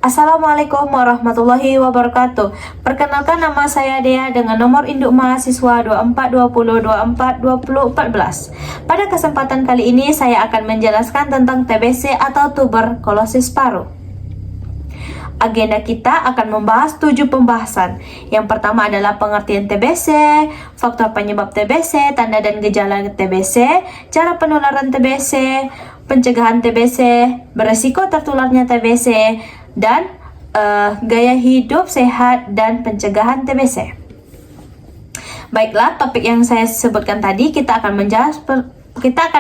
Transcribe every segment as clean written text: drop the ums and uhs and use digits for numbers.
Assalamualaikum warahmatullahi wabarakatuh. Perkenalkan, nama saya Dea dengan nomor induk mahasiswa 2420242014. Pada kesempatan kali ini saya akan menjelaskan tentang TBC atau tuberkulosis paru. Agenda kita akan membahas 7 pembahasan. Yang pertama adalah pengertian TBC, faktor penyebab TBC, tanda dan gejala TBC, cara penularan TBC, pencegahan TBC, beresiko tertularnya TBC, dan gaya hidup sehat dan pencegahan TBC. Baiklah, topik yang saya sebutkan tadi kita akan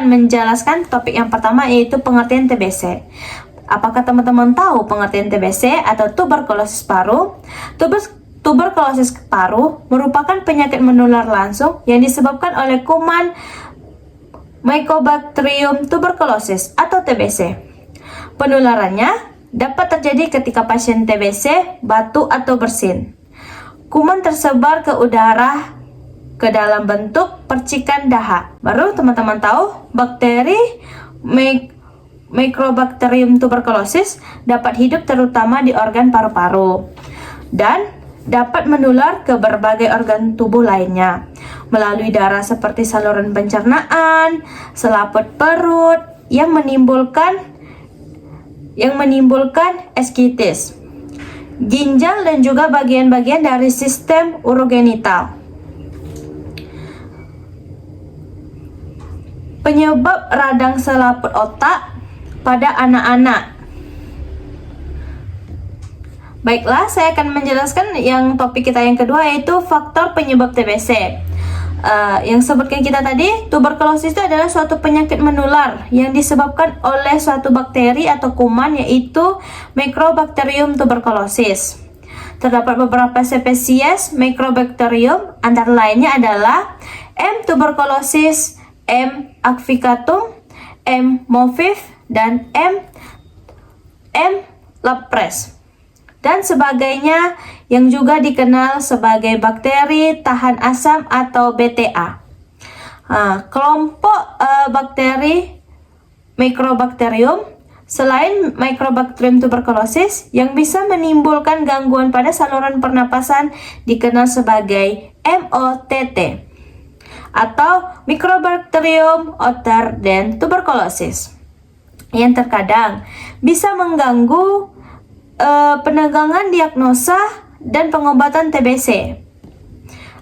menjelaskan topik yang pertama, yaitu pengertian TBC. Apakah teman-teman tahu pengertian TBC atau tuberkulosis paru? Tuberkulosis paru merupakan penyakit menular langsung yang disebabkan oleh kuman Mycobacterium tuberculosis atau TBC. Penularannya dapat terjadi ketika pasien TBC batuk atau bersin. Kuman tersebar ke udara ke dalam bentuk percikan dahak. Baru teman-teman tahu bakteri Mycobacterium tuberculosis dapat hidup terutama di organ paru-paru dan dapat menular ke berbagai organ tubuh lainnya melalui darah seperti saluran pencernaan, selaput perut yang menimbulkan eskitis, ginjal, dan juga bagian-bagian dari sistem urogenital. Penyebab radang selaput otak pada anak-anak. Baiklah, saya akan menjelaskan yang topik kita yang kedua, yaitu faktor penyebab TBC. Yang sebutkan kita tadi, tuberkulosis itu adalah suatu penyakit menular yang disebabkan oleh suatu bakteri atau kuman, yaitu Mycobacterium tuberculosis. Terdapat beberapa spesies Mycobacterium, antara lainnya adalah M. tuberculosis, M. acficatum, M. movif, dan M. lapres, dan sebagainya, yang juga dikenal sebagai bakteri tahan asam atau BTA. Kelompok bakteri Mycobacterium selain Mycobacterium tuberculosis yang bisa menimbulkan gangguan pada saluran pernapasan dikenal sebagai MOTT atau Mycobacterium other than tuberculosis, yang terkadang bisa mengganggu penegangan diagnosa dan pengobatan TBC.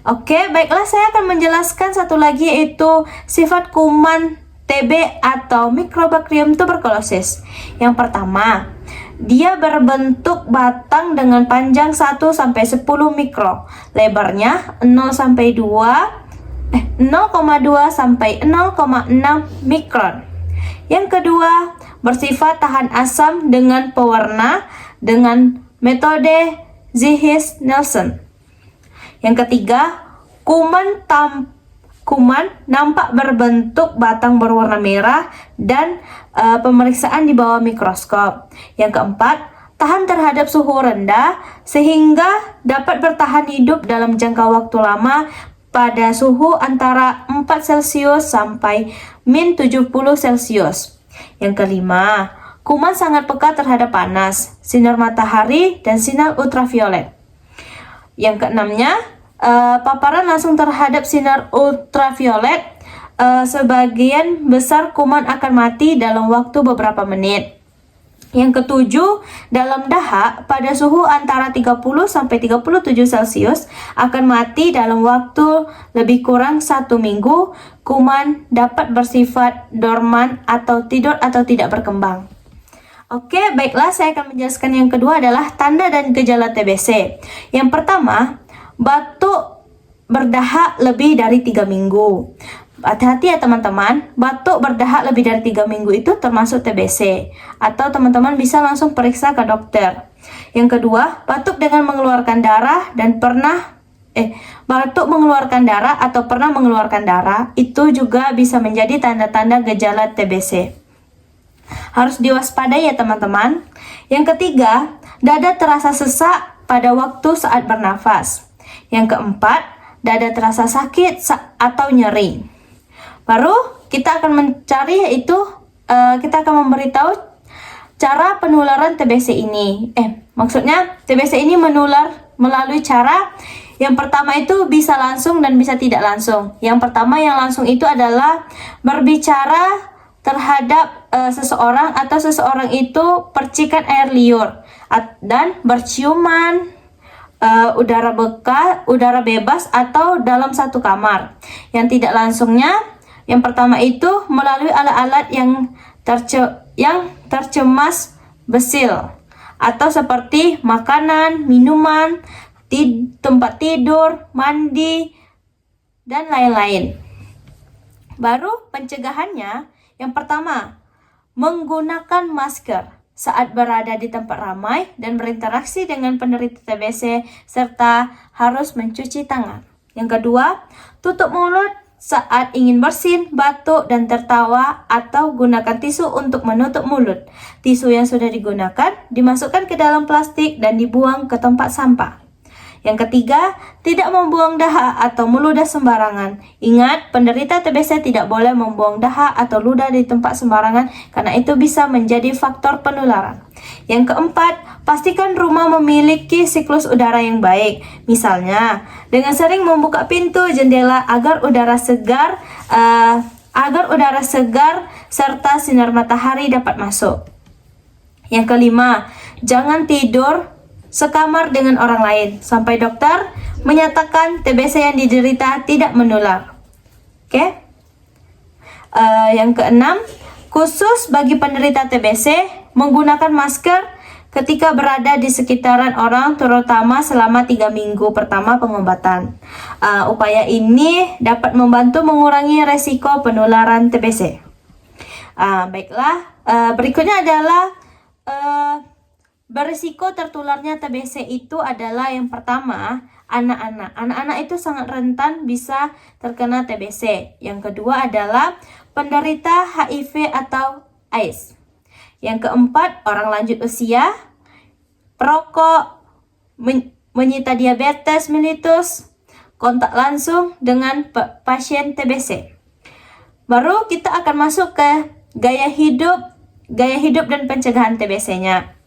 Oke, baiklah, saya akan menjelaskan satu lagi, yaitu sifat kuman TB atau Mycobacterium tuberculosis. Yang pertama, dia berbentuk batang dengan panjang 1-10 mikro, lebarnya 0,2 sampai 0,6 mikron. Yang kedua, bersifat tahan asam dengan pewarna dengan metode Ziehys-Neelsen. Yang ketiga, kuman nampak berbentuk batang berwarna merah dan pemeriksaan di bawah mikroskop. Yang keempat, tahan terhadap suhu rendah sehingga dapat bertahan hidup dalam jangka waktu lama pada suhu antara 4 Celcius sampai -70 Celcius. Yang kelima, kuman sangat peka terhadap panas, sinar matahari, dan sinar ultraviolet. Yang keenamnya, paparan langsung terhadap sinar ultraviolet, sebagian besar kuman akan mati dalam waktu beberapa menit. Yang ketujuh, dalam dahak pada suhu antara 30 sampai 37 Celcius akan mati dalam waktu lebih kurang 1 minggu. Kuman dapat bersifat dorman atau tidur atau tidak berkembang. Oke, baiklah, saya akan menjelaskan yang kedua adalah tanda dan gejala TBC. Yang pertama, batuk berdahak lebih dari 3 minggu. Hati-hati ya teman-teman, batuk berdahak lebih dari 3 minggu itu termasuk TBC, atau teman-teman bisa langsung periksa ke dokter. Yang kedua, batuk dengan mengeluarkan darah dan batuk mengeluarkan darah atau pernah mengeluarkan darah, itu juga bisa menjadi tanda-tanda gejala TBC. Harus diwaspadai ya teman-teman. Yang ketiga, dada terasa sesak pada waktu saat bernafas. Yang keempat, dada terasa sakit atau nyeri. Baru kita akan mencari, yaitu kita akan memberitahu cara penularan TBC ini. Maksudnya TBC ini menular melalui cara yang pertama itu bisa langsung dan bisa tidak langsung. Yang pertama yang langsung itu adalah berbicara terhadap seseorang atau seseorang itu percikan air liur dan berciuman, udara bebas atau dalam satu kamar. Yang tidak langsungnya, yang pertama itu melalui alat-alat yang tercemas besil atau seperti makanan, minuman, tempat tidur, mandi, dan lain-lain. Baru pencegahannya, yang pertama, menggunakan masker saat berada di tempat ramai dan berinteraksi dengan penderita TBC serta harus mencuci tangan. Yang kedua, tutup mulut saat ingin bersin, batuk, dan tertawa atau gunakan tisu untuk menutup mulut. Tisu yang sudah digunakan dimasukkan ke dalam plastik dan dibuang ke tempat sampah. Yang ketiga, tidak membuang dahak atau meludah sembarangan. Ingat, penderita TBC tidak boleh membuang dahak atau ludah di tempat sembarangan karena itu bisa menjadi faktor penularan. Yang keempat, pastikan rumah memiliki siklus udara yang baik. Misalnya, dengan sering membuka pintu jendela agar udara segar serta sinar matahari dapat masuk. Yang kelima, jangan tidur sekamar dengan orang lain sampai dokter menyatakan TBC yang diderita tidak menular. Oke? Yang keenam, khusus bagi penderita TBC, menggunakan masker ketika berada di sekitaran orang, terutama selama 3 minggu pertama pengobatan. Upaya ini dapat membantu mengurangi resiko penularan TBC. Baiklah, berikutnya adalah berisiko tertularnya TBC itu adalah yang pertama, anak-anak. Anak-anak itu sangat rentan bisa terkena TBC. Yang kedua adalah penderita HIV atau AIDS. Yang keempat, orang lanjut usia, perokok, menyita diabetes mellitus, kontak langsung dengan pasien TBC. Baru kita akan masuk ke gaya hidup dan pencegahan TBC-nya.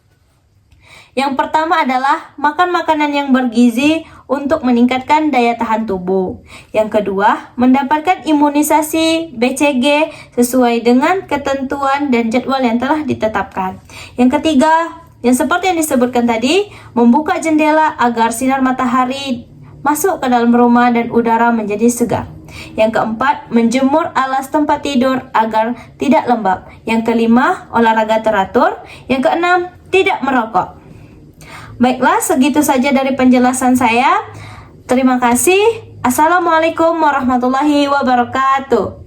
Yang pertama adalah makan makanan yang bergizi untuk meningkatkan daya tahan tubuh. Yang kedua, mendapatkan imunisasi BCG sesuai dengan ketentuan dan jadwal yang telah ditetapkan. Yang ketiga, yang seperti yang disebutkan tadi, membuka jendela agar sinar matahari masuk ke dalam rumah dan udara menjadi segar. Yang keempat, menjemur alas tempat tidur agar tidak lembab. Yang kelima, olahraga teratur. Yang keenam, tidak merokok. Baiklah, segitu saja dari penjelasan saya. Terima kasih. Assalamualaikum warahmatullahi wabarakatuh.